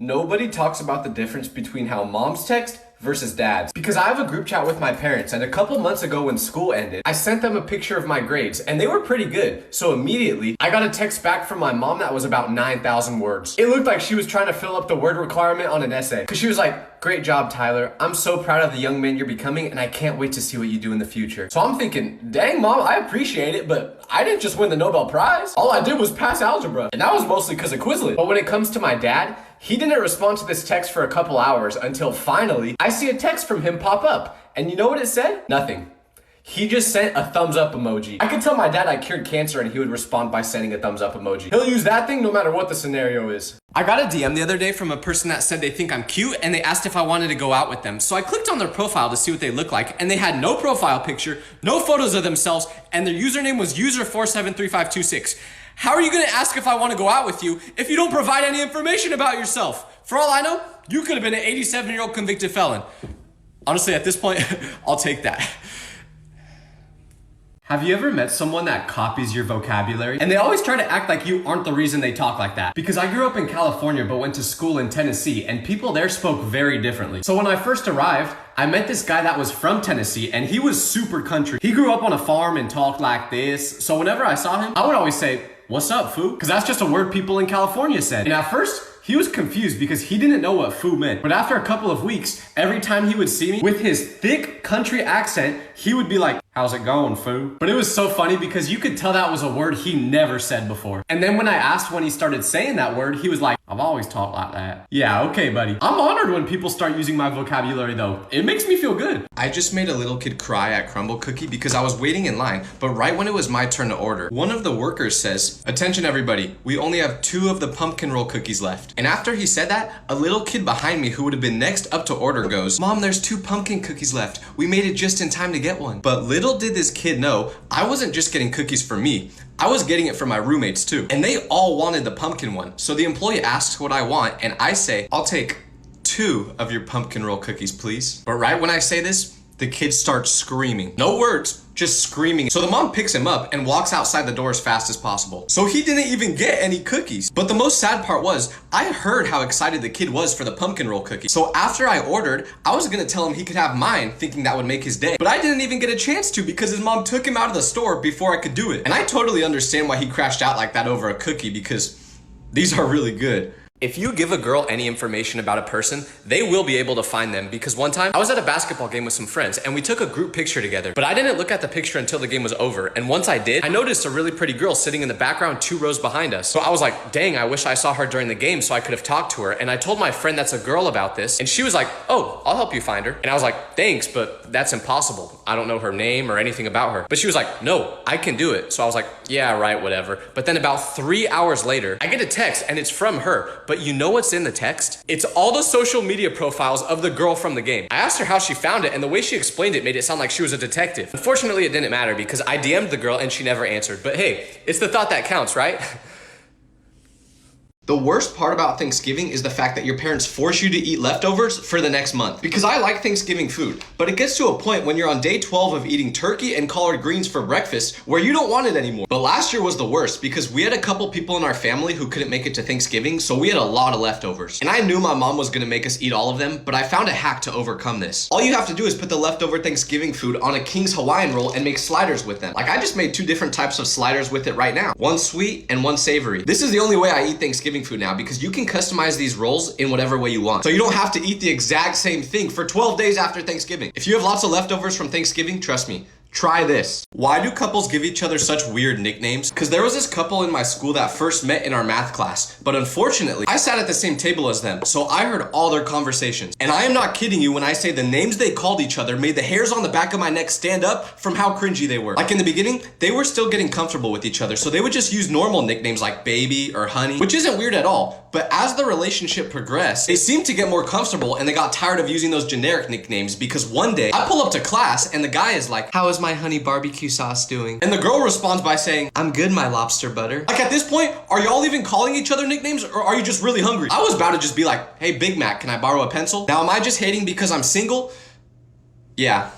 Nobody talks about the difference between how moms text versus dads. Because I have a group chat with my parents, and a couple months ago when school ended, I sent them a picture of my grades and they were pretty good. So immediately I got a text back from my mom that was about 9,000 words. It looked like she was trying to fill up the word requirement on an essay. Cause she was like, "Great job, Tyler. I'm so proud of the young man you're becoming and I can't wait to see what you do in the future." So I'm thinking, dang mom, I appreciate it, but I didn't just win the Nobel Prize. All I did was pass algebra. And that was mostly because of Quizlet. But when it comes to my dad, he didn't respond to this text for a couple hours until finally I see a text from him pop up. And you know what it said? Nothing. He just sent a thumbs up emoji. I could tell my dad I cured cancer and he would respond by sending a thumbs up emoji. He'll use that thing no matter what the scenario is. I got a DM the other day from a person that said they think I'm cute and they asked if I wanted to go out with them. So I clicked on their profile to see what they look like and they had no profile picture, no photos of themselves, and their username was user473526. How are you gonna ask if I wanna go out with you if you don't provide any information about yourself? For all I know, you could have been an 87-year-old convicted felon. Honestly, at this point, I'll take that. Have you ever met someone that copies your vocabulary? And they always try to act like you aren't the reason they talk like that. Because I grew up in California but went to school in Tennessee and people there spoke very differently. So when I first arrived, I met this guy that was from Tennessee and he was super country. He grew up on a farm and talked like this. So whenever I saw him, I would always say, "What's up, foo?" Because that's just a word people in California said. And at first, he was confused because he didn't know what foo meant. But after a couple of weeks, every time he would see me with his thick country accent, he would be like, "How's it going, foo?" But it was so funny because you could tell that was a word he never said before. And then when I asked when he started saying that word, he was like, "I've always talked like that." Yeah, okay, buddy. I'm honored when people start using my vocabulary though. It makes me feel good. I just made a little kid cry at Crumble Cookie because I was waiting in line, but right when it was my turn to order, one of the workers says, "Attention everybody, we only have 2 of the pumpkin roll cookies left." And after he said that, a little kid behind me who would have been next up to order goes, "Mom, there's 2 pumpkin cookies left. We made it just in time to get one." But little did this kid know, I wasn't just getting cookies for me. I was getting it for my roommates too. And they all wanted the pumpkin one. So the employee asks what I want and I say, "I'll take 2 of your pumpkin roll cookies, please." But right when I say this, the kid starts screaming. No words, just screaming. So the mom picks him up and walks outside the door as fast as possible. So he didn't even get any cookies. But the most sad part was, I heard how excited the kid was for the pumpkin roll cookie. So after I ordered, I was gonna tell him he could have mine, thinking that would make his day. But I didn't even get a chance to because his mom took him out of the store before I could do it. And I totally understand why he crashed out like that over a cookie because these are really good. If you give a girl any information about a person, they will be able to find them because one time I was at a basketball game with some friends and we took a group picture together, but I didn't look at the picture until the game was over. And once I did, I noticed a really pretty girl sitting in the background 2 rows behind us. So I was like, dang, I wish I saw her during the game so I could have talked to her. And I told my friend that's a girl about this and she was like, "Oh, I'll help you find her." And I was like, "Thanks, but that's impossible. I don't know her name or anything about her." But she was like, "No, I can do it." So I was like, "Yeah, right, whatever." But then about 3 hours later, I get a text and it's from her, but you know what's in the text? It's all the social media profiles of the girl from the game. I asked her how she found it and the way she explained it made it sound like she was a detective. Unfortunately, it didn't matter because I DM'd the girl and she never answered. But hey, it's the thought that counts, right? The worst part about Thanksgiving is the fact that your parents force you to eat leftovers for the next month. Because I like Thanksgiving food, but it gets to a point when you're on day 12 of eating turkey and collard greens for breakfast where you don't want it anymore. But last year was the worst because we had a couple people in our family who couldn't make it to Thanksgiving, so we had a lot of leftovers. And I knew my mom was gonna make us eat all of them, but I found a hack to overcome this. All you have to do is put the leftover Thanksgiving food on a King's Hawaiian roll and make sliders with them. Like I just made 2 different types of sliders with it right now. One sweet and one savory. This is the only way I eat Thanksgiving food now because you can customize these rolls in whatever way you want. So you don't have to eat the exact same thing for 12 days after Thanksgiving. If you have lots of leftovers from Thanksgiving, trust me, try this. Why do couples give each other such weird nicknames? Because there was this couple in my school that first met in our math class, but unfortunately, I sat at the same table as them, so I heard all their conversations. And I am not kidding you when I say the names they called each other made the hairs on the back of my neck stand up from how cringy they were. Like in the beginning, they were still getting comfortable with each other, so they would just use normal nicknames like baby or honey, which isn't weird at all. But as the relationship progressed, they seemed to get more comfortable and they got tired of using those generic nicknames because one day I pull up to class and the guy is like, "How is my honey barbecue sauce doing?" And the girl responds by saying, "I'm good, my lobster butter." Like at this point, are y'all even calling each other nicknames or are you just really hungry? I was about to just be like, "Hey Big Mac, can I borrow a pencil?" Now am I just hating because I'm single? Yeah.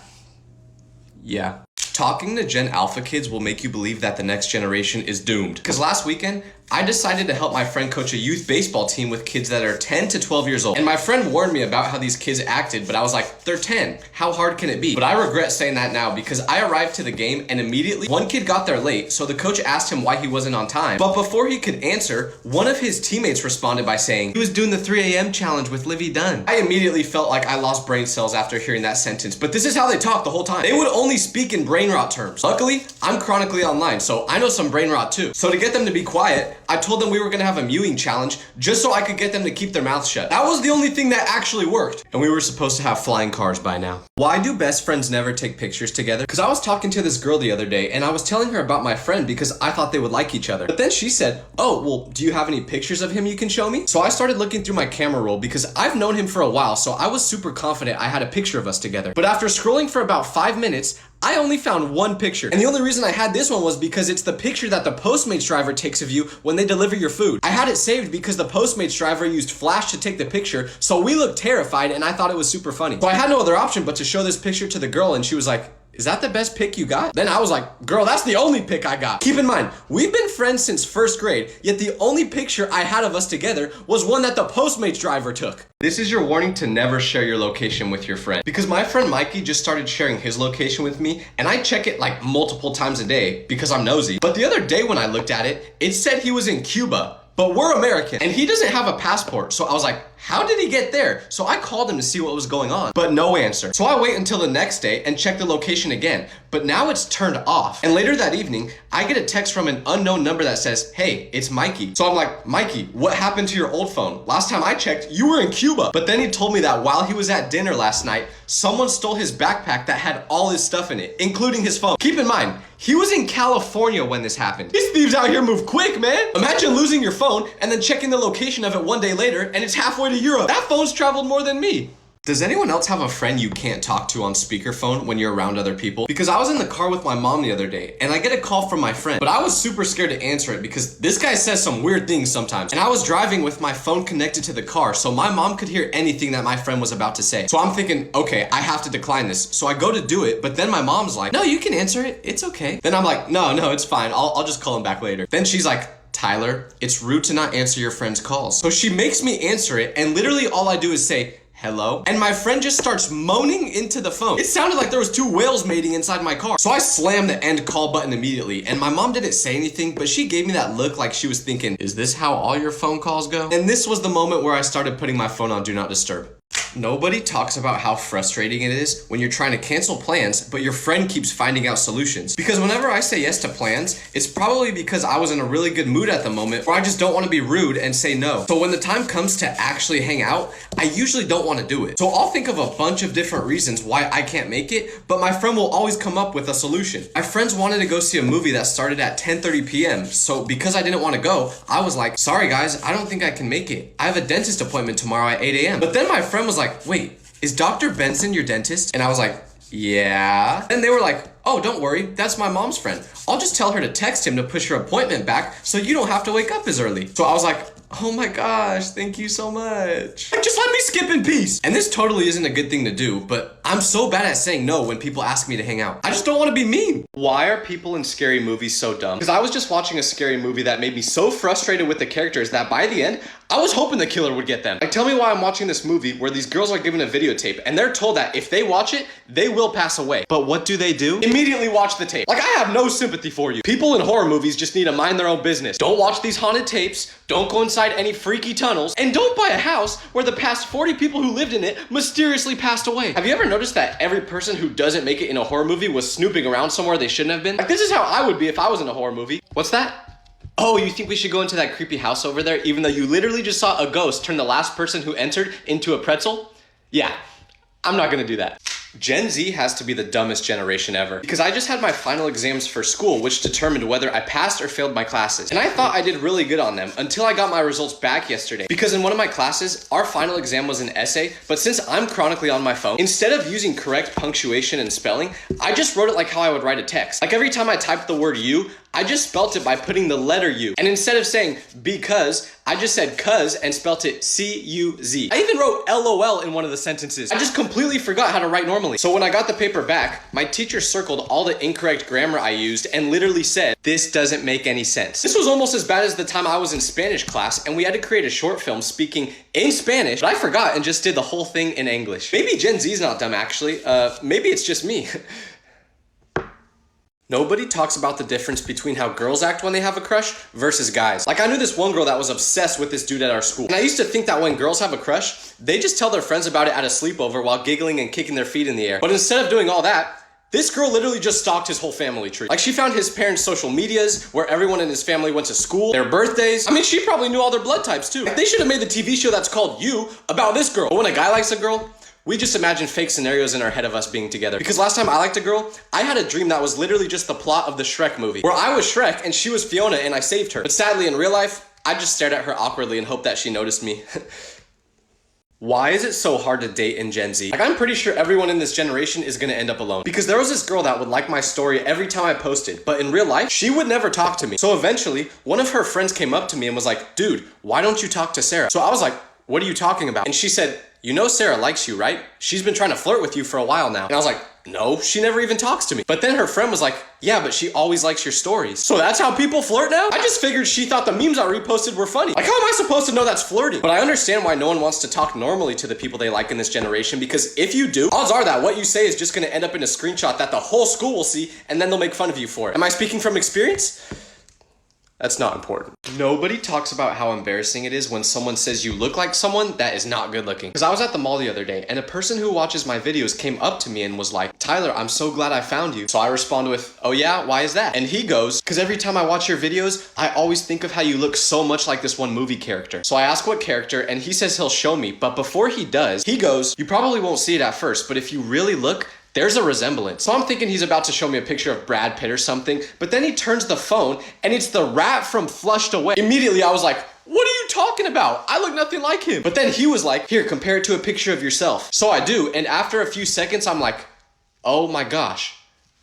Talking to Gen Alpha kids will make you believe that the next generation is doomed. Because last weekend, I decided to help my friend coach a youth baseball team with kids that are 10 to 12 years old. And my friend warned me about how these kids acted, but I was like, they're 10. How hard can it be? But I regret saying that now because I arrived to the game and immediately one kid got there late, so the coach asked him why he wasn't on time. But before he could answer, one of his teammates responded by saying, he was doing the 3 a.m. challenge with Livy Dunn. I immediately felt like I lost brain cells after hearing that sentence, but this is how they talk the whole time. They would only speak in brain rot terms. Luckily, I'm chronically online, so I know some brain rot too. So to get them to be quiet, I told them we were gonna have a mewing challenge just so I could get them to keep their mouths shut. That was the only thing that actually worked. And we were supposed to have flying cars by now. Why do best friends never take pictures together? Because I was talking to this girl the other day and I was telling her about my friend because I thought they would like each other. But then she said, oh, well, do you have any pictures of him you can show me? So I started looking through my camera roll because I've known him for a while, so I was super confident I had a picture of us together. But after scrolling for about 5 minutes, I only found one picture. And the only reason I had this one was because it's the picture that the Postmates driver takes of you when they deliver your food. I had it saved because the Postmates driver used flash to take the picture, so we looked terrified and I thought it was super funny. So I had no other option but to show this picture to the girl and she was like, is that the best pic you got? Then I was like, girl, that's the only pic I got. Keep in mind, we've been friends since 1st grade, yet the only picture I had of us together was one that the Postmates driver took. This is your warning to never share your location with your friend. Because my friend Mikey just started sharing his location with me, and I check it like multiple times a day because I'm nosy. But the other day when I looked at it, it said he was in Cuba. But we're American, and he doesn't have a passport. So I was like, how did he get there? So I called him to see what was going on, but no answer. So I wait until the next day and check the location again, but now it's turned off. And later that evening, I get a text from an unknown number that says, hey, it's Mikey. So I'm like, Mikey, what happened to your old phone? Last time I checked, you were in Cuba. But then he told me that while he was at dinner last night, someone stole his backpack that had all his stuff in it, including his phone. Keep in mind, he was in California when this happened. These thieves out here move quick, man. Imagine losing your phone and then checking the location of it one day later and it's halfway to Europe. That phone's traveled more than me. Does anyone else have a friend you can't talk to on speakerphone when you're around other people? Because I was in the car with my mom the other day and I get a call from my friend, but I was super scared to answer it because this guy says some weird things sometimes. And I was driving with my phone connected to the car, so my mom could hear anything that my friend was about to say. So I'm thinking, okay, I have to decline this. So I go to do it, but then my mom's like, no, you can answer it. It's okay. Then I'm like, no, it's fine. I'll just call him back later. Then she's like, Tyler, it's rude to not answer your friend's calls. So she makes me answer it, and literally all I do is say, hello? And my friend just starts moaning into the phone. It sounded like there was 2 whales mating inside my car. So I slammed the end call button immediately, and my mom didn't say anything, but she gave me that look like she was thinking, is this how all your phone calls go? And this was the moment where I started putting my phone on Do Not Disturb. Nobody talks about how frustrating it is when you're trying to cancel plans, but your friend keeps finding out solutions. Because whenever I say yes to plans, it's probably because I was in a really good mood at the moment, or I just don't want to be rude and say no. So when the time comes to actually hang out, I usually don't want to do it. So I'll think of a bunch of different reasons why I can't make it, but my friend will always come up with a solution. My friends wanted to go see a movie that started at 10:30 p.m. So because I didn't want to go, I was like, sorry guys, I don't think I can make it. I have a dentist appointment tomorrow at 8 a.m. But then my friend was like, wait, is Dr. Benson your dentist? And I was like, yeah. And they were like, oh, don't worry, that's my mom's friend. I'll just tell her to text him to push her appointment back so you don't have to wake up as early. So I was like, oh my gosh, thank you so much. Like, just let me skip in peace. And this totally isn't a good thing to do, but I'm so bad at saying no when people ask me to hang out. I just don't want to be mean. Why are people in scary movies so dumb? Because I was just watching a scary movie that made me so frustrated with the characters that by the end, I was hoping the killer would get them. Like, tell me why I'm watching this movie where these girls are given a videotape and they're told that if they watch it, they will pass away. But what do? Immediately watch the tape. Like, I have no sympathy for you. People in horror movies just need to mind their own business. Don't watch these haunted tapes, don't go inside any freaky tunnels, and don't buy a house where the past 40 people who lived in it mysteriously passed away. Have you ever noticed that every person who doesn't make it in a horror movie was snooping around somewhere they shouldn't have been? Like, this is how I would be if I was in a horror movie. What's that? Oh, you think we should go into that creepy house over there even though you literally just saw a ghost turn the last person who entered into a pretzel? Yeah, I'm not gonna do that. Gen Z has to be the dumbest generation ever because I just had my final exams for school, which determined whether I passed or failed my classes. And I thought I did really good on them until I got my results back yesterday because in one of my classes, our final exam was an essay, but since I'm chronically on my phone, instead of using correct punctuation and spelling, I just wrote it like how I would write a text. Like every time I typed the word you, I just spelt it by putting the letter U. And instead of saying because, I just said cuz and spelt it C-U-Z. I even wrote LOL in one of the sentences. I just completely forgot how to write normally. So when I got the paper back, my teacher circled all the incorrect grammar I used and literally said, this doesn't make any sense. This was almost as bad as the time I was in Spanish class and we had to create a short film speaking in Spanish, but I forgot and just did the whole thing in English. Maybe Gen Z's not dumb actually. Maybe it's just me. Nobody talks about the difference between how girls act when they have a crush versus guys. Like I knew this one girl that was obsessed with this dude at our school. And I used to think that when girls have a crush, they just tell their friends about it at a sleepover while giggling and kicking their feet in the air. But instead of doing all that, this girl literally just stalked his whole family tree. Like she found his parents' social medias, where everyone in his family went to school, their birthdays. I mean, she probably knew all their blood types too. Like, they should have made the TV show that's called You about this girl. But when a guy likes a girl, we just imagine fake scenarios in our head of us being together. Because last time I liked a girl, I had a dream that was literally just the plot of the Shrek movie, where I was Shrek and she was Fiona and I saved her. But sadly, in real life, I just stared at her awkwardly and hoped that she noticed me. Why is it so hard to date in Gen Z? Like, I'm pretty sure everyone in this generation is gonna end up alone. Because there was this girl that would like my story every time I posted, but in real life, she would never talk to me. So eventually, one of her friends came up to me and was like, dude, why don't you talk to Sarah? So I was like, what are you talking about? And she said, you know Sarah likes you, right? She's been trying to flirt with you for a while now. And I was like, no, she never even talks to me. But then her friend was like, yeah, but she always likes your stories. So that's how people flirt now? I just figured she thought the memes I reposted were funny. Like, how am I supposed to know that's flirting? But I understand why no one wants to talk normally to the people they like in this generation, because if you do, odds are that what you say is just gonna end up in a screenshot that the whole school will see, and then they'll make fun of you for it. Am I speaking from experience? That's not important. Nobody talks about how embarrassing it is when someone says you look like someone that is not good looking. Because I was at the mall the other day and a person who watches my videos came up to me and was like, Tyler, I'm so glad I found you. So I respond with, oh yeah, why is that? And he goes, because every time I watch your videos, I always think of how you look so much like this one movie character. So I ask what character and he says he'll show me, but before he does, he goes, you probably won't see it at first, but if you really look, there's a resemblance. So I'm thinking he's about to show me a picture of Brad Pitt or something, but then he turns the phone and it's the rat from Flushed Away. Immediately I was like, what are you talking about? I look nothing like him. But then he was like, here, compare it to a picture of yourself. So I do, and after a few seconds, I'm like, oh my gosh,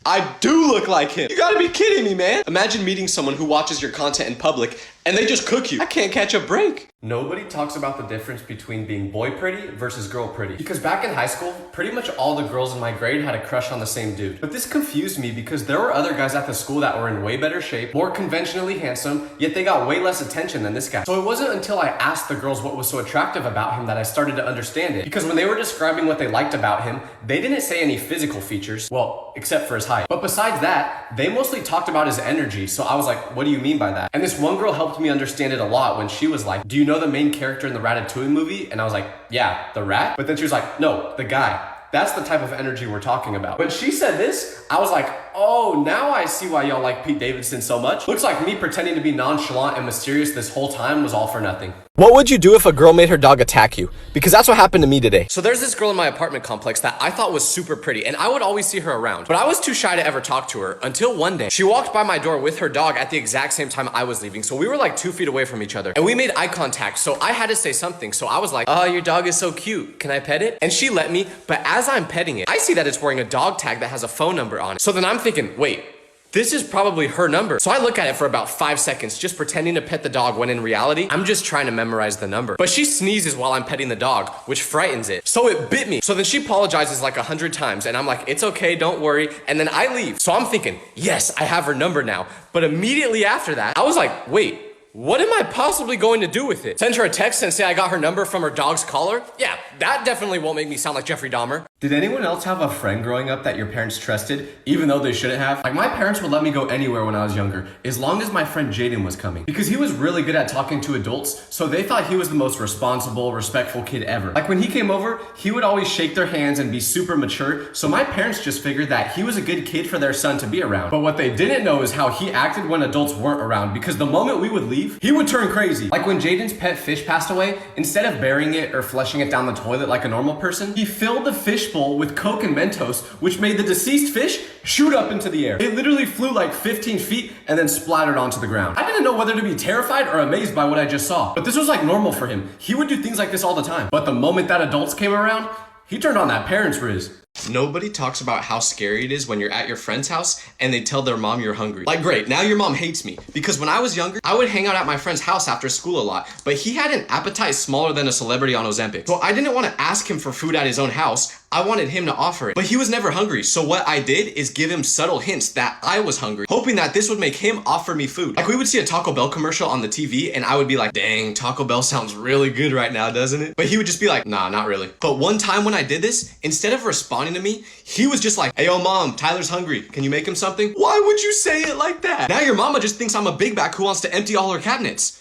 I do look like him. You gotta be kidding me, man. Imagine meeting someone who watches your content in public and they just cook you. I can't catch a break. Nobody talks about the difference between being boy pretty versus girl pretty. Because back in high school, pretty much all the girls in my grade had a crush on the same dude. But this confused me because there were other guys at the school that were in way better shape, more conventionally handsome, yet they got way less attention than this guy. So it wasn't until I asked the girls what was so attractive about him that I started to understand it. Because when they were describing what they liked about him, they didn't say any physical features, well, except for his height. But besides that, they mostly talked about his energy. So I was like, what do you mean by that? And this one girl helped me understand it a lot when she was like, do you know the main character in the Ratatouille movie? And I was like, yeah, the rat? But then she was like, no, the guy. That's the type of energy we're talking about. When she said this, I was like, oh, now I see why y'all like Pete Davidson so much. Looks like me pretending to be nonchalant and mysterious this whole time was all for nothing. What would you do if a girl made her dog attack you? Because that's what happened to me today. So there's this girl in my apartment complex that I thought was super pretty and I would always see her around. But I was too shy to ever talk to her until one day. She walked by my door with her dog at the exact same time I was leaving. So we were like 2 feet away from each other and we made eye contact. So I had to say something. So I was like, oh, your dog is so cute. Can I pet it? And she let me, but as I'm petting it, I see that it's wearing a dog tag that has a phone number on it. So then I'm thinking, wait, this is probably her number. So I look at it for about 5 seconds, just pretending to pet the dog when in reality, I'm just trying to memorize the number. But she sneezes while I'm petting the dog, which frightens it. So it bit me. So then she apologizes like 100 times and I'm like, it's okay, don't worry. And then I leave. So I'm thinking, yes, I have her number now. But immediately after that, I was like, wait, what am I possibly going to do with it? Send her a text and say I got her number from her dog's collar? Yeah, that definitely won't make me sound like Jeffrey Dahmer. Did anyone else have a friend growing up that your parents trusted, even though they shouldn't have? Like, my parents would let me go anywhere when I was younger, as long as my friend Jaden was coming. Because he was really good at talking to adults, so they thought he was the most responsible, respectful kid ever. Like, when he came over, he would always shake their hands and be super mature, so my parents just figured that he was a good kid for their son to be around. But what they didn't know is how he acted when adults weren't around, because the moment we would leave, he would turn crazy. Like when Jaden's pet fish passed away, instead of burying it or flushing it down the toilet like a normal person, he filled the fish bowl with Coke and Mentos, which made the deceased fish shoot up into the air. It literally flew like 15 feet and then splattered onto the ground. I didn't know whether to be terrified or amazed by what I just saw, but this was like normal for him. He would do things like this all the time. But the moment that adults came around, he turned on that parents' riz. Nobody talks about how scary it is when you're at your friend's house and they tell their mom you're hungry. Like, great, now your mom hates me. Because when I was younger, I would hang out at my friend's house after school a lot, but he had an appetite smaller than a celebrity on Ozempic. So I didn't want to ask him for food at his own house. I wanted him to offer it. But he was never hungry, so what I did is give him subtle hints that I was hungry, hoping that this would make him offer me food. Like, we would see a Taco Bell commercial on the TV and I would be like, dang, Taco Bell sounds really good right now, doesn't it? But he would just be like, nah, not really. But one time when I did this, instead of responding to me, he was just like, hey, yo, mom, Tyler's hungry. Can you make him something? Why would you say it like that? Now your mama just thinks I'm a big back who wants to empty all her cabinets.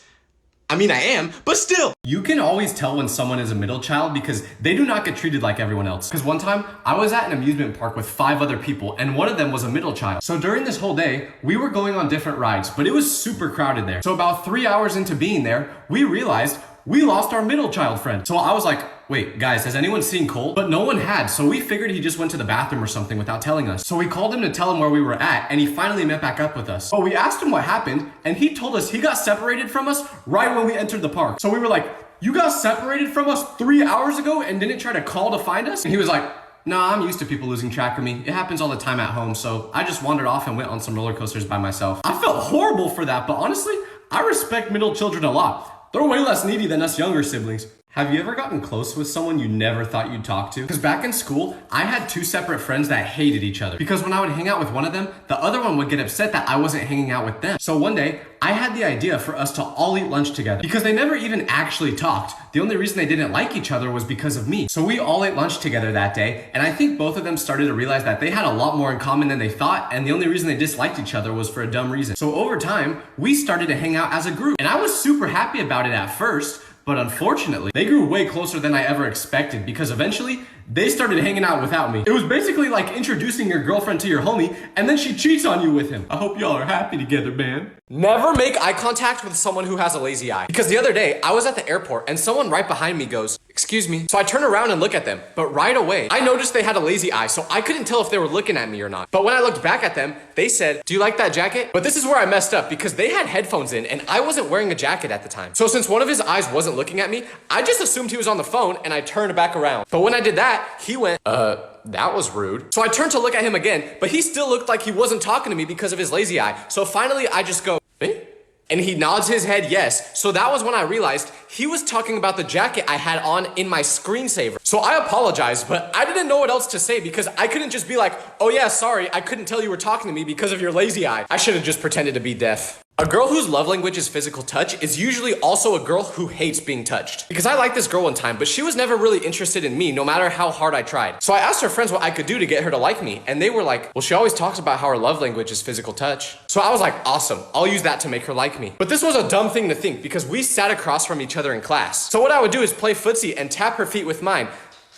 I mean, I am, but still. You can always tell when someone is a middle child because they do not get treated like everyone else. Because one time, I was at an amusement park with 5 other people, and one of them was a middle child. So during this whole day, we were going on different rides, but it was super crowded there. So about 3 hours into being there, we realized we lost our middle child friend. So I was like, wait, guys, has anyone seen Cole? But no one had, so we figured he just went to the bathroom or something without telling us. So we called him to tell him where we were at, and he finally met back up with us. But we asked him what happened, and he told us he got separated from us right when we entered the park. So we were like, you got separated from us 3 hours ago and didn't try to call to find us? And he was like, nah, I'm used to people losing track of me. It happens all the time at home, so I just wandered off and went on some roller coasters by myself. I felt horrible for that, but honestly, I respect middle children a lot. They're way less needy than us younger siblings. Have you ever gotten close with someone you never thought you'd talk to? Because back in school, I had 2 separate friends that hated each other. Because when I would hang out with one of them, the other one would get upset that I wasn't hanging out with them. So one day, I had the idea for us to all eat lunch together. Because they never even actually talked. The only reason they didn't like each other was because of me. So we all ate lunch together that day, and I think both of them started to realize that they had a lot more in common than they thought, and the only reason they disliked each other was for a dumb reason. So over time, we started to hang out as a group. And I was super happy about it at first, but unfortunately, they grew way closer than I ever expected because eventually, they started hanging out without me. It was basically like introducing your girlfriend to your homie and then she cheats on you with him. I hope y'all are happy together, man. Never make eye contact with someone who has a lazy eye. Because the other day, I was at the airport and someone right behind me goes, excuse me. So I turn around and look at them, but right away, I noticed they had a lazy eye, so I couldn't tell if they were looking at me or not. But when I looked back at them, they said, do you like that jacket? But this is where I messed up because they had headphones in and I wasn't wearing a jacket at the time. So since one of his eyes wasn't looking at me, I just assumed he was on the phone and I turned back around. But when I did that, he went, that was rude. So I turned to look at him again, but he still looked like he wasn't talking to me because of his lazy eye. So finally I just go, eh? And he nods his head yes. So that was when I realized he was talking about the jacket I had on in my screensaver. So I apologized, but I didn't know what else to say because I couldn't just be like, oh yeah, sorry, I couldn't tell you were talking to me because of your lazy eye. I should have just pretended to be deaf. A girl whose love language is physical touch is usually also a girl who hates being touched. Because I liked this girl one time, but she was never really interested in me no matter how hard I tried. So I asked her friends what I could do to get her to like me, and they were like, well, she always talks about how her love language is physical touch. So I was like, awesome, I'll use that to make her like me. But this was a dumb thing to think because we sat across from each other in class. So what I would do is play footsie and tap her feet with mine.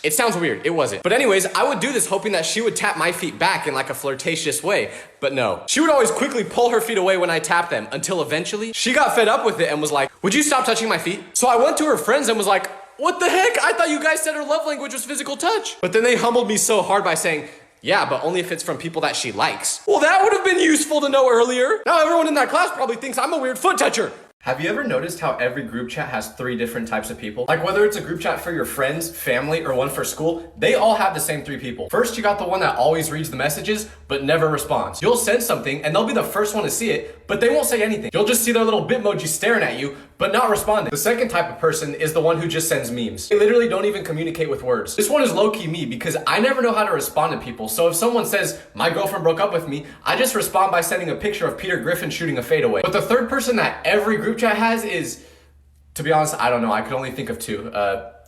It sounds weird, it wasn't. But anyways, I would do this hoping that she would tap my feet back in like a flirtatious way, but no. She would always quickly pull her feet away when I tapped them until eventually she got fed up with it and was like, would you stop touching my feet? So I went to her friends and was like, what the heck? I thought you guys said her love language was physical touch. But then they humbled me so hard by saying, yeah, but only if it's from people that she likes. Well, that would have been useful to know earlier. Now everyone in that class probably thinks I'm a weird foot toucher. Have you ever noticed how every group chat has 3 different types of people? Like whether it's a group chat for your friends, family, or one for school, they all have the same 3 people. First, you got the one that always reads the messages, but never responds. You'll send something and they'll be the first one to see it, but they won't say anything. You'll just see their little bitmoji staring at you, but not responding. The second type of person is the one who just sends memes. They literally don't even communicate with words. This one is low-key me because I never know how to respond to people. So if someone says, my girlfriend broke up with me, I just respond by sending a picture of Peter Griffin shooting a fadeaway. But the third person that every group chat has is, to be honest, I don't know. I could only think of 2.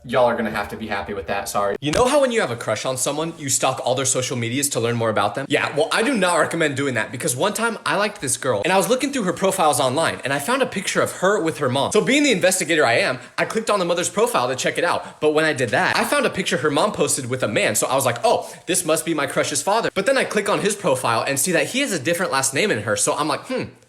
Y'all are gonna have to be happy with that, sorry. You know how when you have a crush on someone, you stalk all their social medias to learn more about them? Yeah, well, I do not recommend doing that because one time I liked this girl and I was looking through her profiles online and I found a picture of her with her mom. So being the investigator I am, I clicked on the mother's profile to check it out. But when I did that, I found a picture her mom posted with a man. So I was like, oh, this must be my crush's father. But then I click on his profile and see that he has a different last name in her. So I'm like,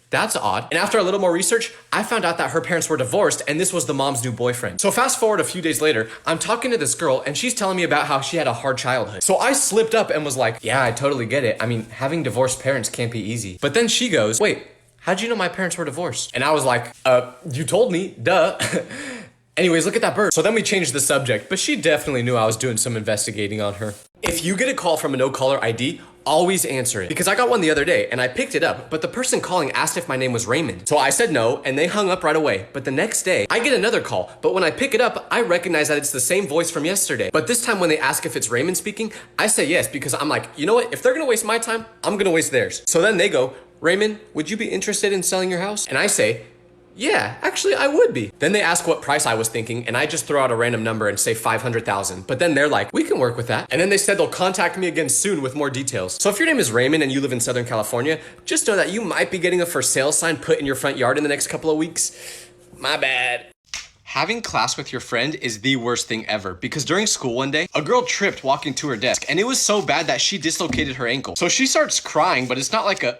that's odd. And after a little more research, I found out that her parents were divorced and this was the mom's new boyfriend. So fast forward a few days later, I'm talking to this girl and she's telling me about how she had a hard childhood. So I slipped up and was like, yeah, I totally get it. I mean, having divorced parents can't be easy. But then she goes, wait, how'd you know my parents were divorced? And I was like, you told me, duh. Anyways, look at that bird. So then we changed the subject, but she definitely knew I was doing some investigating on her. If you get a call from a no-caller ID, always answer it. Because I got one the other day and I picked it up, but the person calling asked if my name was Raymond. So I said no and they hung up right away. But the next day, I get another call. But when I pick it up, I recognize that it's the same voice from yesterday. But this time when they ask if it's Raymond speaking, I say yes because I'm like, you know what? If they're gonna waste my time, I'm gonna waste theirs. So then they go, Raymond, would you be interested in selling your house? And I say, yeah, actually I would be. Then they ask what price I was thinking and I just throw out a random number and say 500,000. But then they're like, we can work with that. And then they said they'll contact me again soon with more details. So if your name is Raymond and you live in Southern California, just know that you might be getting a for sale sign put in your front yard in the next couple of weeks. My bad. Having class with your friend is the worst thing ever because during school one day, a girl tripped walking to her desk and it was so bad that she dislocated her ankle. So she starts crying, but it's not like a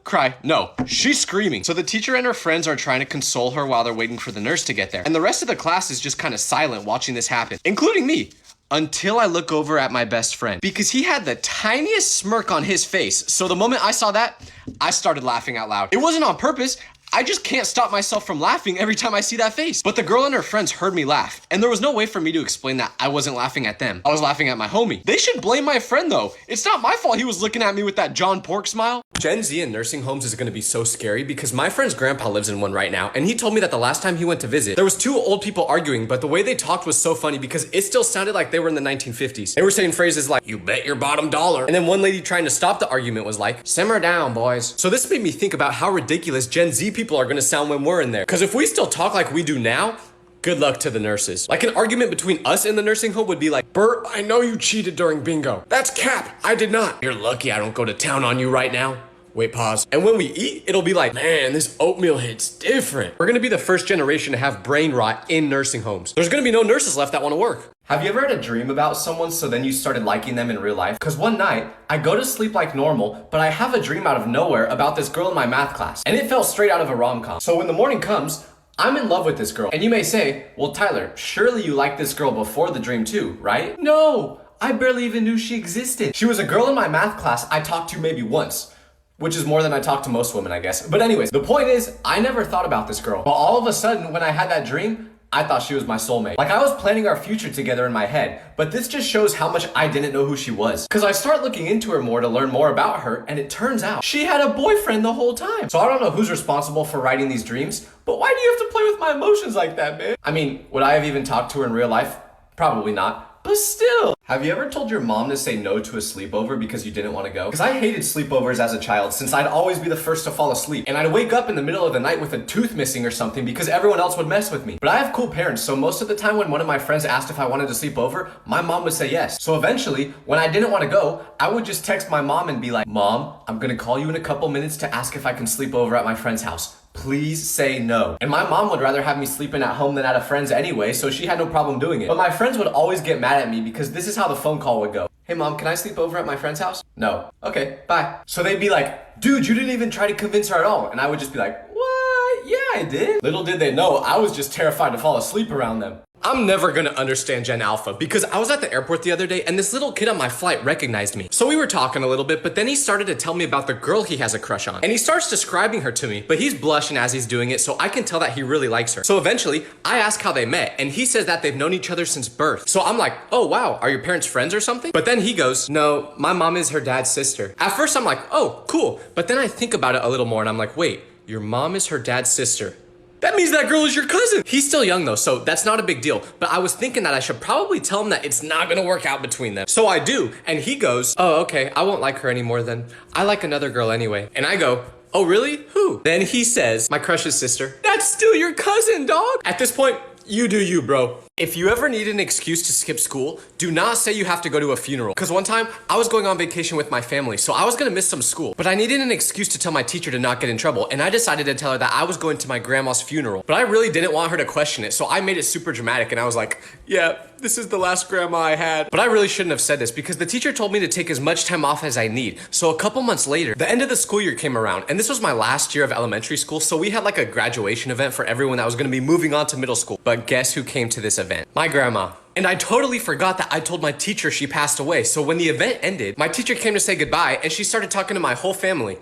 cry. No, she's screaming. So the teacher and her friends are trying to console her while they're waiting for the nurse to get there. And the rest of the class is just kind of silent watching this happen, including me. Until I look over at my best friend because he had the tiniest smirk on his face. So the moment I saw that, I started laughing out loud. It wasn't on purpose. I just can't stop myself from laughing every time I see that face. But the girl and her friends heard me laugh, and there was no way for me to explain that I wasn't laughing at them. I was laughing at my homie. They should blame my friend though. It's not my fault he was looking at me with that John Pork smile. Gen Z in nursing homes is gonna be so scary because my friend's grandpa lives in one right now, and he told me that the last time he went to visit, there was two old people arguing, but the way they talked was so funny because it still sounded like they were in the 1950s. They were saying phrases like, you bet your bottom dollar. And then one lady trying to stop the argument was like, simmer down, boys. So this made me think about how ridiculous Gen Z people are gonna sound when we're in there. Because if we still talk like we do now, good luck to the nurses. Like an argument between us in the nursing home would be like, Bert, I know you cheated during bingo. That's cap, I did not. You're lucky I don't go to town on you right now. Wait, pause. And when we eat, it'll be like, man, this oatmeal hits different. We're gonna be the first generation to have brain rot in nursing homes. There's gonna be no nurses left that wanna work. Have you ever had a dream about someone so then you started liking them in real life? Because one night, I go to sleep like normal, but I have a dream out of nowhere about this girl in my math class. And it felt straight out of a rom-com. So when the morning comes, I'm in love with this girl. And you may say, well, Tyler, surely you liked this girl before the dream too, right? No, I barely even knew she existed. She was a girl in my math class I talked to maybe once. Which is more than I talk to most women, I guess. But anyways, the point is, I never thought about this girl. But all of a sudden, when I had that dream, I thought she was my soulmate. Like I was planning our future together in my head, but this just shows how much I didn't know who she was. Cause I start looking into her more to learn more about her, and it turns out she had a boyfriend the whole time. So I don't know who's responsible for writing these dreams, but why do you have to play with my emotions like that, man? I mean, would I have even talked to her in real life? Probably not. But still, have you ever told your mom to say no to a sleepover because you didn't want to go? Because I hated sleepovers as a child since I'd always be the first to fall asleep. And I'd wake up in the middle of the night with a tooth missing or something because everyone else would mess with me. But I have cool parents, so most of the time when one of my friends asked if I wanted to sleep over, my mom would say yes. So eventually, when I didn't want to go, I would just text my mom and be like, Mom, I'm gonna call you in a couple minutes to ask if I can sleep over at my friend's house. Please say no. And my mom would rather have me sleeping at home than at a friend's anyway, so she had no problem doing it. But my friends would always get mad at me because this is how the phone call would go. Hey mom, can I sleep over at my friend's house? No. Okay, bye. So they'd be like, dude, you didn't even try to convince her at all. And I would just be like, what? Yeah, I did. Little did they know, I was just terrified to fall asleep around them. I'm never gonna understand Gen Alpha because I was at the airport the other day and this little kid on my flight recognized me. So we were talking a little bit, but then he started to tell me about the girl he has a crush on. And he starts describing her to me, but he's blushing as he's doing it, so I can tell that he really likes her. So eventually, I ask how they met, and he says that they've known each other since birth. So I'm like, oh wow, are your parents friends or something? But then he goes, no, my mom is her dad's sister. At first I'm like, oh, cool. But then I think about it a little more and I'm like, wait, your mom is her dad's sister. That means that girl is your cousin. He's still young though, so that's not a big deal. But I was thinking that I should probably tell him that it's not gonna work out between them. So I do, and he goes, oh, okay, I won't like her anymore then. I like another girl anyway. And I go, oh really? Who? Then he says, my crush's sister. That's still your cousin, dog. At this point, you do you, bro. If you ever need an excuse to skip school, do not say you have to go to a funeral. Because one time, I was going on vacation with my family, so I was gonna miss some school. But I needed an excuse to tell my teacher to not get in trouble, and I decided to tell her that I was going to my grandma's funeral. But I really didn't want her to question it, so I made it super dramatic, and I was like, yeah, this is the last grandma I had. But I really shouldn't have said this, because the teacher told me to take as much time off as I need. So a couple months later, the end of the school year came around, and this was my last year of elementary school, so we had like a graduation event for everyone that was gonna be moving on to middle school. But guess who came to this event? My grandma. And I totally forgot that I told my teacher she passed away. So when the event ended, my teacher came to say goodbye and she started talking to my whole family.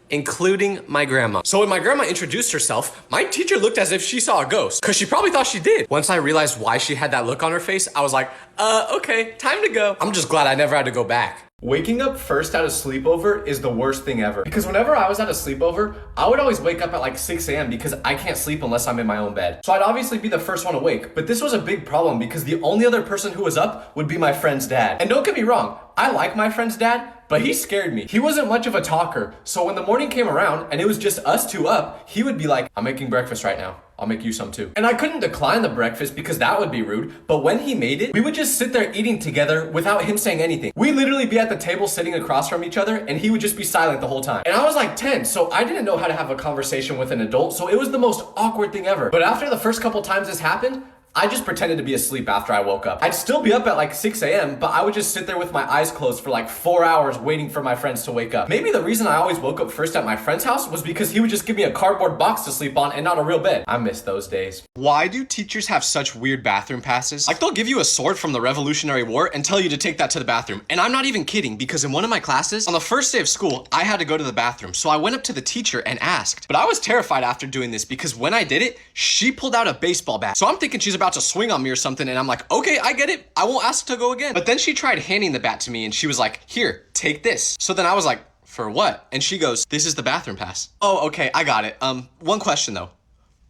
including my grandma. So when my grandma introduced herself, my teacher looked as if she saw a ghost, because she probably thought she did. Once I realized why she had that look on her face, I was like, okay, time to go. I'm just glad I never had to go back. Waking up first at a sleepover is the worst thing ever. Because whenever I was at a sleepover, I would always wake up at like 6 a.m. because I can't sleep unless I'm in my own bed. So I'd obviously be the first one awake, but this was a big problem because the only other person who was up would be my friend's dad. And don't get me wrong, I like my friend's dad, but he scared me. He wasn't much of a talker, so when the morning came around and it was just us two up, he would be like, I'm making breakfast right now. I'll make you some too. And I couldn't decline the breakfast because that would be rude, but when he made it, we would just sit there eating together without him saying anything. We'd literally be at the table sitting across from each other and he would just be silent the whole time. And I was like 10, so I didn't know how to have a conversation with an adult, so it was the most awkward thing ever. But after the first couple times this happened, I just pretended to be asleep after I woke up. I'd still be up at like 6 a.m., but I would just sit there with my eyes closed for like 4 hours waiting for my friends to wake up. Maybe the reason I always woke up first at my friend's house was because he would just give me a cardboard box to sleep on and not a real bed. I miss those days. Why do teachers have such weird bathroom passes? Like they'll give you a sword from the Revolutionary War and tell you to take that to the bathroom. And I'm not even kidding, because in one of my classes, on the first day of school, I had to go to the bathroom. So I went up to the teacher and asked. But I was terrified after doing this because when I did it, she pulled out a baseball bat. So I'm thinking she's about to swing on me or something, and I'm like, okay, I get it. I won't ask to go again. But then she tried handing the bat to me and she was like, here, take this. So then I was like, for what? And she goes, this is the bathroom pass. Oh, okay, I got it. One question though.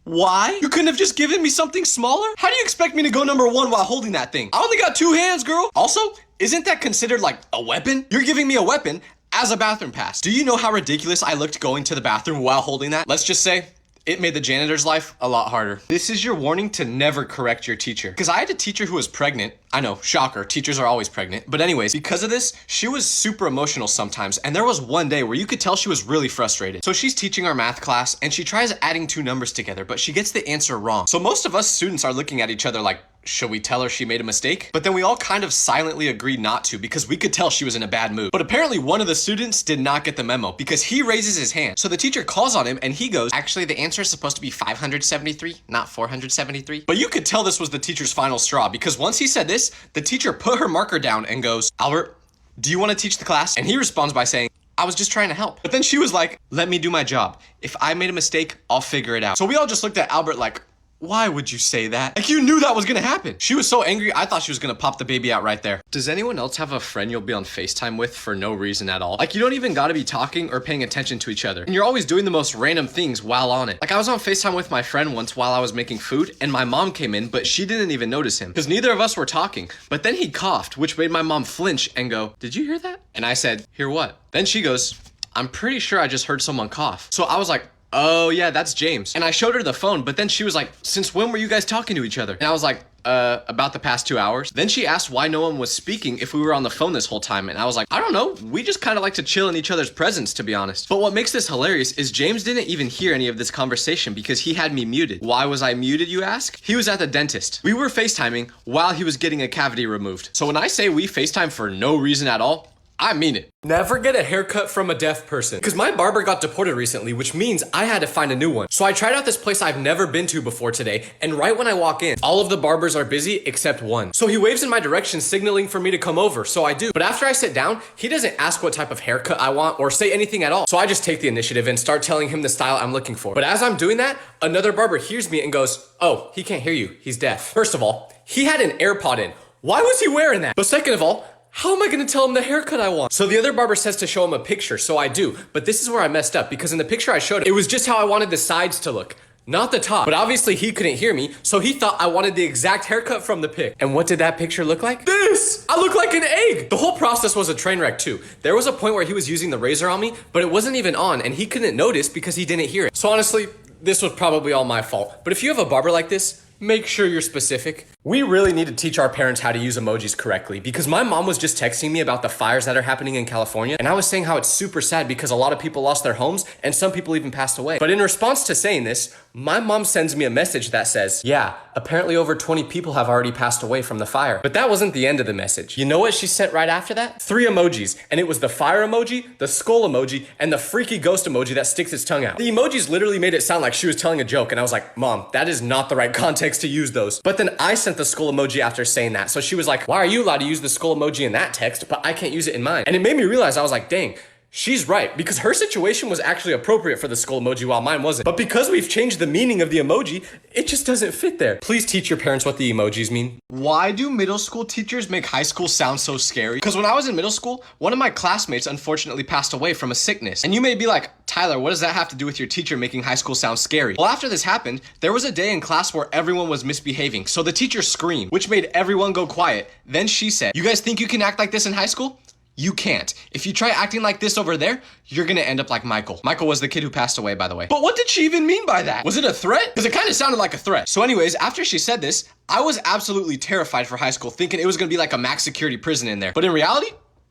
Why? You couldn't have just given me something smaller? How do you expect me to go number one while holding that thing? I only got 2 hands, girl. Also, isn't that considered like a weapon? You're giving me a weapon as a bathroom pass. Do you know how ridiculous I looked going to the bathroom while holding that? Let's just say, it made the janitor's life a lot harder. This is your warning to never correct your teacher. Because I had a teacher who was pregnant. I know, shocker, teachers are always pregnant. But anyways, because of this, she was super emotional sometimes. And there was one day where you could tell she was really frustrated. So she's teaching our math class and she tries adding 2 numbers together, but she gets the answer wrong. So most of us students are looking at each other like, should we tell her she made a mistake? But then we all kind of silently agreed not to because we could tell she was in a bad mood. But apparently one of the students did not get the memo because he raises his hand. So the teacher calls on him and he goes, actually the answer is supposed to be 573, not 473. But you could tell this was the teacher's final straw because once he said this, the teacher put her marker down and goes, Albert, do you want to teach the class? And he responds by saying, I was just trying to help. But then she was like, let me do my job. If I made a mistake, I'll figure it out. So we all just looked at Albert like, why would you say that? Like you knew that was gonna happen. She was so angry, I thought she was gonna pop the baby out right there. Does anyone else have a friend you'll be on FaceTime with for no reason at all? Like you don't even gotta be talking or paying attention to each other. And you're always doing the most random things while on it. Like I was on FaceTime with my friend once while I was making food and my mom came in, but she didn't even notice him because neither of us were talking. But then he coughed, which made my mom flinch and go, did you hear that? And I said, hear what? Then she goes, I'm pretty sure I just heard someone cough. So I was like, oh yeah, that's James. And I showed her the phone, but then she was like, since when were you guys talking to each other? And I was like, about the past 2 hours. Then she asked why no one was speaking if we were on the phone this whole time. And I was like, I don't know. We just kind of like to chill in each other's presence, to be honest. But what makes this hilarious is James didn't even hear any of this conversation because he had me muted. Why was I muted, you ask? He was at the dentist. We were FaceTiming while he was getting a cavity removed. So when I say we FaceTime for no reason at all, I mean it. Never get a haircut from a deaf person. Because my barber got deported recently, which means I had to find a new one. So I tried out this place I've never been to before today, and right when I walk in, all of the barbers are busy except one. So he waves in my direction, signaling for me to come over, so I do. But after I sit down, he doesn't ask what type of haircut I want or say anything at all. So I just take the initiative and start telling him the style I'm looking for. But as I'm doing that, another barber hears me and goes, oh, he can't hear you, he's deaf. First of all, he had an AirPod in. Why was he wearing that? But second of all, how am I gonna tell him the haircut I want? So the other barber says to show him a picture, so I do. But this is where I messed up because in the picture I showed him, it was just how I wanted the sides to look, not the top. But obviously he couldn't hear me, so he thought I wanted the exact haircut from the pic. And what did that picture look like? This! I look like an egg! The whole process was a train wreck too. There was a point where he was using the razor on me, but it wasn't even on, and he couldn't notice because he didn't hear it. So honestly, this was probably all my fault. But if you have a barber like this, make sure you're specific. We really need to teach our parents how to use emojis correctly because my mom was just texting me about the fires that are happening in California, and I was saying how it's super sad because a lot of people lost their homes and some people even passed away. But in response to saying this, my mom sends me a message that says, yeah, apparently over 20 people have already passed away from the fire. But that wasn't the end of the message. You know what she sent right after that? 3 emojis, and it was the fire emoji, the skull emoji, and the freaky ghost emoji that sticks its tongue out. The emojis literally made it sound like she was telling a joke, and I was like, Mom, that is not the right context to use those. But then I sent the skull emoji after saying that, so she was like, why are you allowed to use the skull emoji in that text, but I can't use it in mine? And it made me realize, I was like, dang, She's right, because her situation was actually appropriate for the skull emoji while mine wasn't. But because we've changed the meaning of the emoji, it just doesn't fit there. Please teach your parents what the emojis mean. Why do middle school teachers make high school sound so scary? Because when I was in middle school, one of my classmates unfortunately passed away from a sickness. And you may be like, Tyler, what does that have to do with your teacher making high school sound scary? Well, after this happened, there was a day in class where everyone was misbehaving. So the teacher screamed, which made everyone go quiet. Then she said, you guys think you can act like this in high school? You can't. If you try acting like this over there, you're gonna end up like Michael. Michael was the kid who passed away, by the way. But what did she even mean by that? Was it a threat? Because it kind of sounded like a threat. So anyways, after she said this, I was absolutely terrified for high school, thinking it was gonna be like a max security prison in there. But in reality,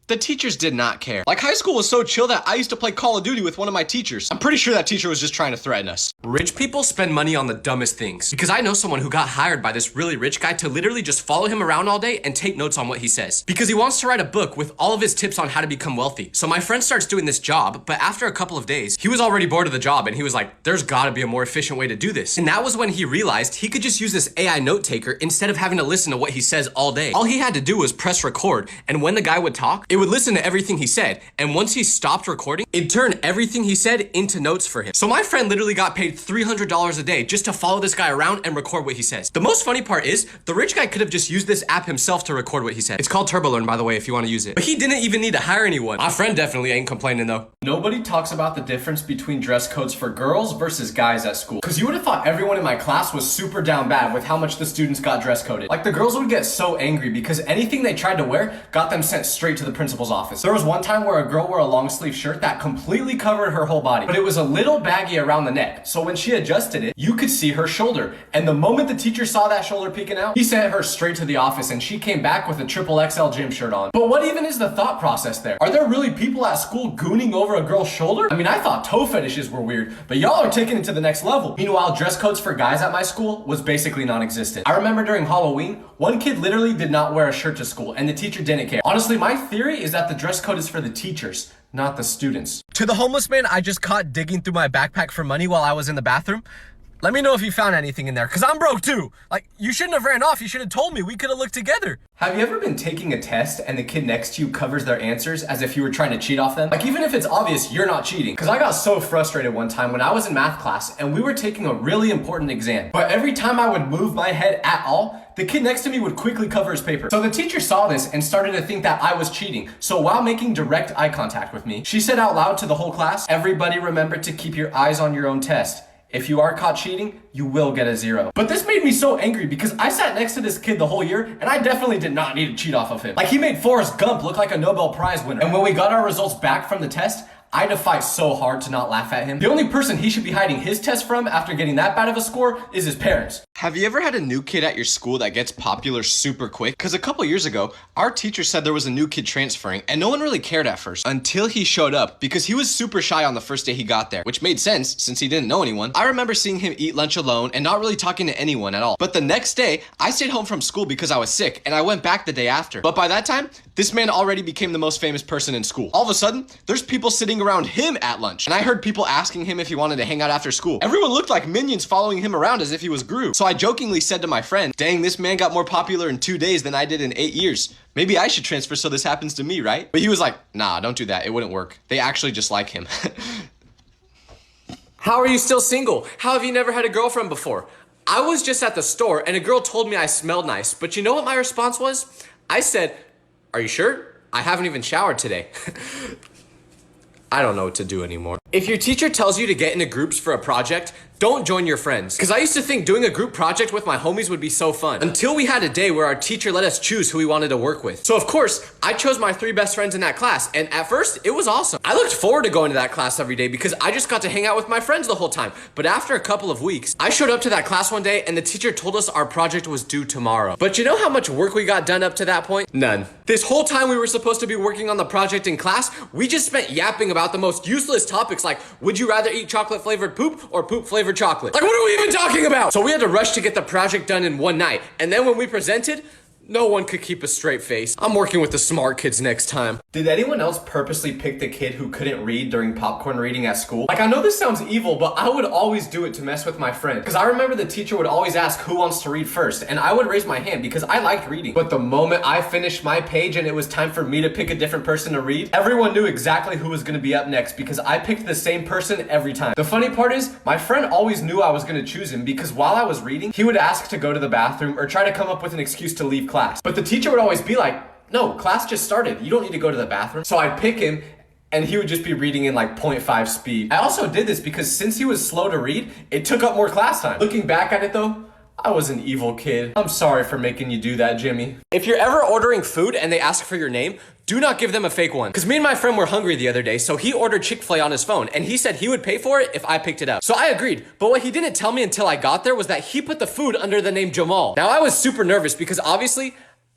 the teachers did not care. Like, high school was so chill that I used to play Call of Duty with one of my teachers. I'm pretty sure that teacher was just trying to threaten us. Rich people spend money on the dumbest things. Because I know someone who got hired by this really rich guy to literally just follow him around all day and take notes on what he says. Because he wants to write a book with all of his tips on how to become wealthy. So my friend starts doing this job, but after a couple of days, he was already bored of the job and he was like, there's gotta be a more efficient way to do this. And that was when he realized he could just use this AI note taker instead of having to listen to what he says all day. All he had to do was press record, and when the guy would talk, it would listen to everything he said, and once he stopped recording, it turned everything he said into notes for him. So my friend literally got paid $300 a day just to follow this guy around and record what he says. The most funny part is, the rich guy could have just used this app himself to record what he said. It's called TurboLearn, by the way, if you want to use it. But he didn't even need to hire anyone. My friend definitely ain't complaining though. Nobody talks about the difference between dress codes for girls versus guys at school. Cause you would have thought everyone in my class was super down bad with how much the students got dress coded. Like, the girls would get so angry because anything they tried to wear got them sent straight to the principal's office. There was one time where a girl wore a long sleeve shirt that completely covered her whole body, but it was a little baggy around the neck. So when she adjusted it, you could see her shoulder. And the moment the teacher saw that shoulder peeking out, he sent her straight to the office and she came back with a triple XL gym shirt on. But what even is the thought process there? Are there really people at school gooning over a girl's shoulder? I mean, I thought toe fetishes were weird, but y'all are taking it to the next level. Meanwhile, dress codes for guys at my school was basically non-existent. I remember during Halloween, one kid literally did not wear a shirt to school and the teacher didn't care. Honestly, my theory is that the dress code is for the teachers, not the students. To the homeless man I just caught digging through my backpack for money while I was in the bathroom, let me know if you found anything in there, because I'm broke too. Like, you shouldn't have ran off. You should have told me. We could have looked together. Have you ever been taking a test and the kid next to you covers their answers as if you were trying to cheat off them? Like, even if it's obvious you're not cheating. Because I got so frustrated one time when I was in math class and we were taking a really important exam. But every time I would move my head at all, the kid next to me would quickly cover his paper. So the teacher saw this and started to think that I was cheating. So while making direct eye contact with me, she said out loud to the whole class, everybody remember to keep your eyes on your own test. If you are caught cheating, you will get a 0. But this made me so angry because I sat next to this kid the whole year and I definitely did not need to cheat off of him. Like, he made Forrest Gump look like a Nobel Prize winner. And when we got our results back from the test, I had to fight so hard to not laugh at him. The only person he should be hiding his test from after getting that bad of a score is his parents. Have you ever had a new kid at your school that gets popular super quick? Because a couple years ago, our teacher said there was a new kid transferring and no one really cared at first until he showed up because he was super shy on the first day he got there, which made sense since he didn't know anyone. I remember seeing him eat lunch alone and not really talking to anyone at all. But the next day, I stayed home from school because I was sick and I went back the day after. But by that time, this man already became the most famous person in school. All of a sudden, there's people sitting around him at lunch. And I heard people asking him if he wanted to hang out after school. Everyone looked like minions following him around as if he was Gru. So I jokingly said to my friend, dang, this man got more popular in 2 days than I did in 8 years. Maybe I should transfer so this happens to me, right? But he was like, nah, don't do that. It wouldn't work. They actually just like him. How are you still single? How have you never had a girlfriend before? I was just at the store and a girl told me I smelled nice. But you know what my response was? I said, are you sure? I haven't even showered today. I don't know what to do anymore. If your teacher tells you to get into groups for a project, don't join your friends. Because I used to think doing a group project with my homies would be so fun. Until we had a day where our teacher let us choose who we wanted to work with. So of course, I chose my 3 best friends in that class. And at first, it was awesome. I looked forward to going to that class every day because I just got to hang out with my friends the whole time. But after a couple of weeks, I showed up to that class one day and the teacher told us our project was due tomorrow. But you know how much work we got done up to that point? None. This whole time we were supposed to be working on the project in class, we just spent yapping about the most useless topics like, would you rather eat chocolate flavored poop or poop flavored chocolate? Like, what are we even talking about? So we had to rush to get the project done in one night. And then when we presented, No one could keep a straight face. I'm working with the smart kids next time. Did anyone else purposely pick the kid who couldn't read during popcorn reading at school? Like, I know this sounds evil, but I would always do it to mess with my friend. Because I remember the teacher would always ask who wants to read first, and I would raise my hand because I liked reading. But the moment I finished my page and it was time for me to pick a different person to read, everyone knew exactly who was gonna be up next because I picked the same person every time. The funny part is, my friend always knew I was gonna choose him because while I was reading, he would ask to go to the bathroom or try to come up with an excuse to leave class. But the teacher would always be like, no, class just started. You don't need to go to the bathroom. So I'd pick him and he would just be reading in like 0.5 speed. I also did this because since he was slow to read, it took up more class time. Looking back at it though, I was an evil kid. I'm sorry for making you do that, Jimmy. If you're ever ordering food and they ask for your name, do not give them a fake one. Because me and my friend were hungry the other day, so he ordered Chick-fil-A on his phone, and he said he would pay for it if I picked it up. So I agreed, but what he didn't tell me until I got there was that he put the food under the name Jamal. Now I was super nervous because obviously,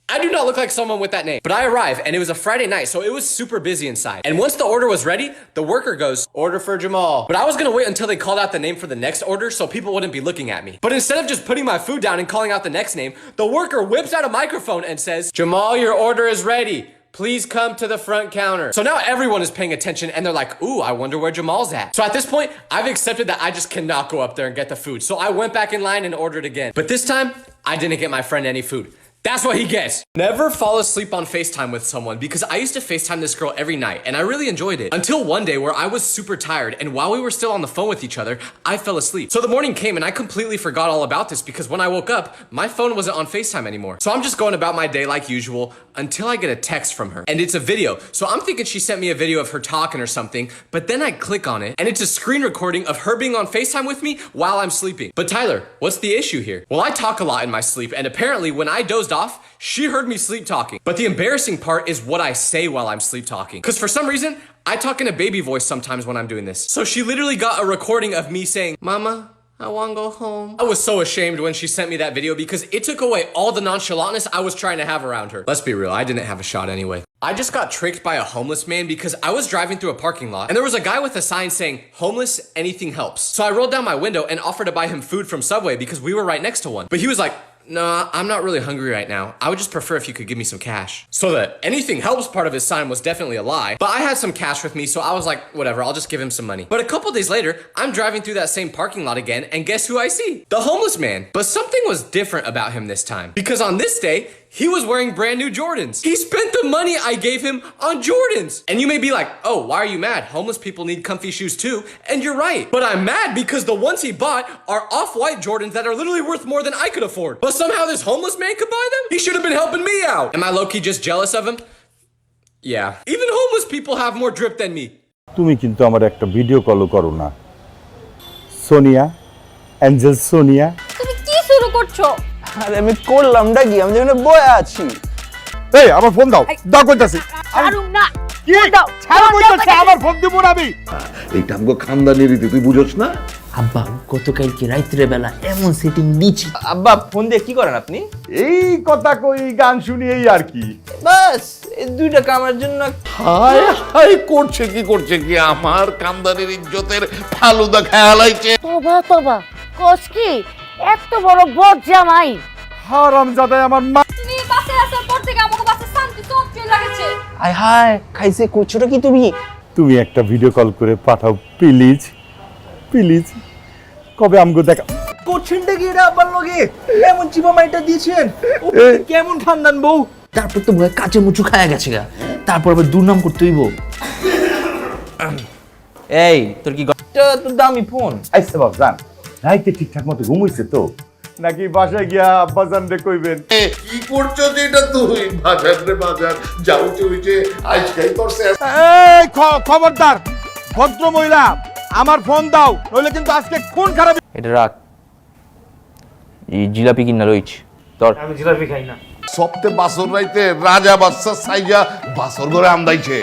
I do not look like someone with that name. But I arrive, and it was a Friday night, so it was super busy inside. And once the order was ready, the worker goes, order for Jamal. But I was gonna wait until they called out the name for the next order so people wouldn't be looking at me. But instead of just putting my food down and calling out the next name, the worker whips out a microphone and says, Jamal, your order is ready. Please come to the front counter. So now everyone is paying attention and they're like, ooh, I wonder where Jamal's at. So at this point, I've accepted that I just cannot go up there and get the food. So I went back in line and ordered again. But this time, I didn't get my friend any food. That's what he gets. Never fall asleep on FaceTime with someone because I used to FaceTime this girl every night and I really enjoyed it. Until one day where I was super tired and while we were still on the phone with each other, I fell asleep. So the morning came and I completely forgot all about this because when I woke up, my phone wasn't on FaceTime anymore. So I'm just going about my day like usual until I get a text from her. And it's a video. So I'm thinking she sent me a video of her talking or something, but then I click on it and it's a screen recording of her being on FaceTime with me while I'm sleeping. But Tyler, what's the issue here? Well, I talk a lot in my sleep and apparently when I dozed off, she heard me sleep talking. But the embarrassing part is what I say while I'm sleep talking. Because for some reason, I talk in a baby voice sometimes when I'm doing this. So she literally got a recording of me saying, Mama, I wanna go home. I was so ashamed when she sent me that video because it took away all the nonchalantness I was trying to have around her. Let's be real, I didn't have a shot anyway. I just got tricked by a homeless man because I was driving through a parking lot and there was a guy with a sign saying, homeless, anything helps. So I rolled down my window and offered to buy him food from Subway because we were right next to one. But he was like, no, I'm not really hungry right now. I would just prefer if you could give me some cash. So the anything helps part of his sign was definitely a lie, but I had some cash with me, so I was like, whatever, I'll just give him some money. But a couple days later, I'm driving through that same parking lot again, and guess who I see? The homeless man. But something was different about him this time. Because on this day, he was wearing brand new Jordans. He spent the money I gave him on Jordans. And you may be like, oh, why are you mad? Homeless people need comfy shoes too. And you're right. But I'm mad because the ones he bought are off-white Jordans that are literally worth more than I could afford. But somehow this homeless man could buy them? He should have been helping me out. Am I low-key just jealous of him? Yeah. Even homeless people have more drip than me. তুমি কিন্তু আমার একটা video call করো না Sonia Angel Sonia তুমি কি শুরু করছো? আরে আমি করলামটা কি আমি যেখানে বসে আছি এই আমার ফোন দাও দাও কইতাছি ছাড়ুম না কি দাও ছাড়ো কইতাছি আমার ফোন দিব না আমি এইটা আমগো খানদানি রীতি তুই বুঝছ না আব্বা গতকালকে রাত্রে বেলা এমন সেটিং দিছি আব্বা ফোন দিয়ে কি করেন আপনি এই কথা কই গান শুনি এই আর কি বাস এই দুইটা কামের জন্য হায় হায় করছে কি আমার খানদানির ইজ্জতের ফালুদা খেয়ালাইছে তোবা তোবা কোস কি এত বড় বদ জামাই হারামজাদা আমার মা তুমি বাসে আসার পর থেকে আমাকে বাসে শান্তি সব চলে লাগেছে আয় হায় খাইছে করছোটা কি তুমি তুমি একটা ভিডিও কল করে পাঠাও প্লিজ প্লিজ কবে আমগো দেখা করছেনটা কি এটা আব্বার লগে এমন চিপা মাইটা দিয়েছেন কেমন খানদান বউ তারপর তো ভয় কাচে মুচু খায়া গেছে গা তারপর আবার দুর্নাম করতে হইব এই তোর কি গটা তো দামি ফোন আইসা বাপ জান রাইতে ঠিকঠাক মতো ঘুমাইছে তো নাকি বাসায় গিয়া আব্বাজান রে কইবেন কি করছো যেটা তুই বাজার যাও চুইছে আজকাই করছে এই খবরদার ভদ্র মহিলা আমার ফোন দাও নইলে কিন্তু আজকে খুন খারাপ এটা রাখ এই জিলাপি কিনা রইছে তোর সপ্তে বাসর রাইতে রাজা বাদশা সাইজা বাসর ঘরে আমদাইছে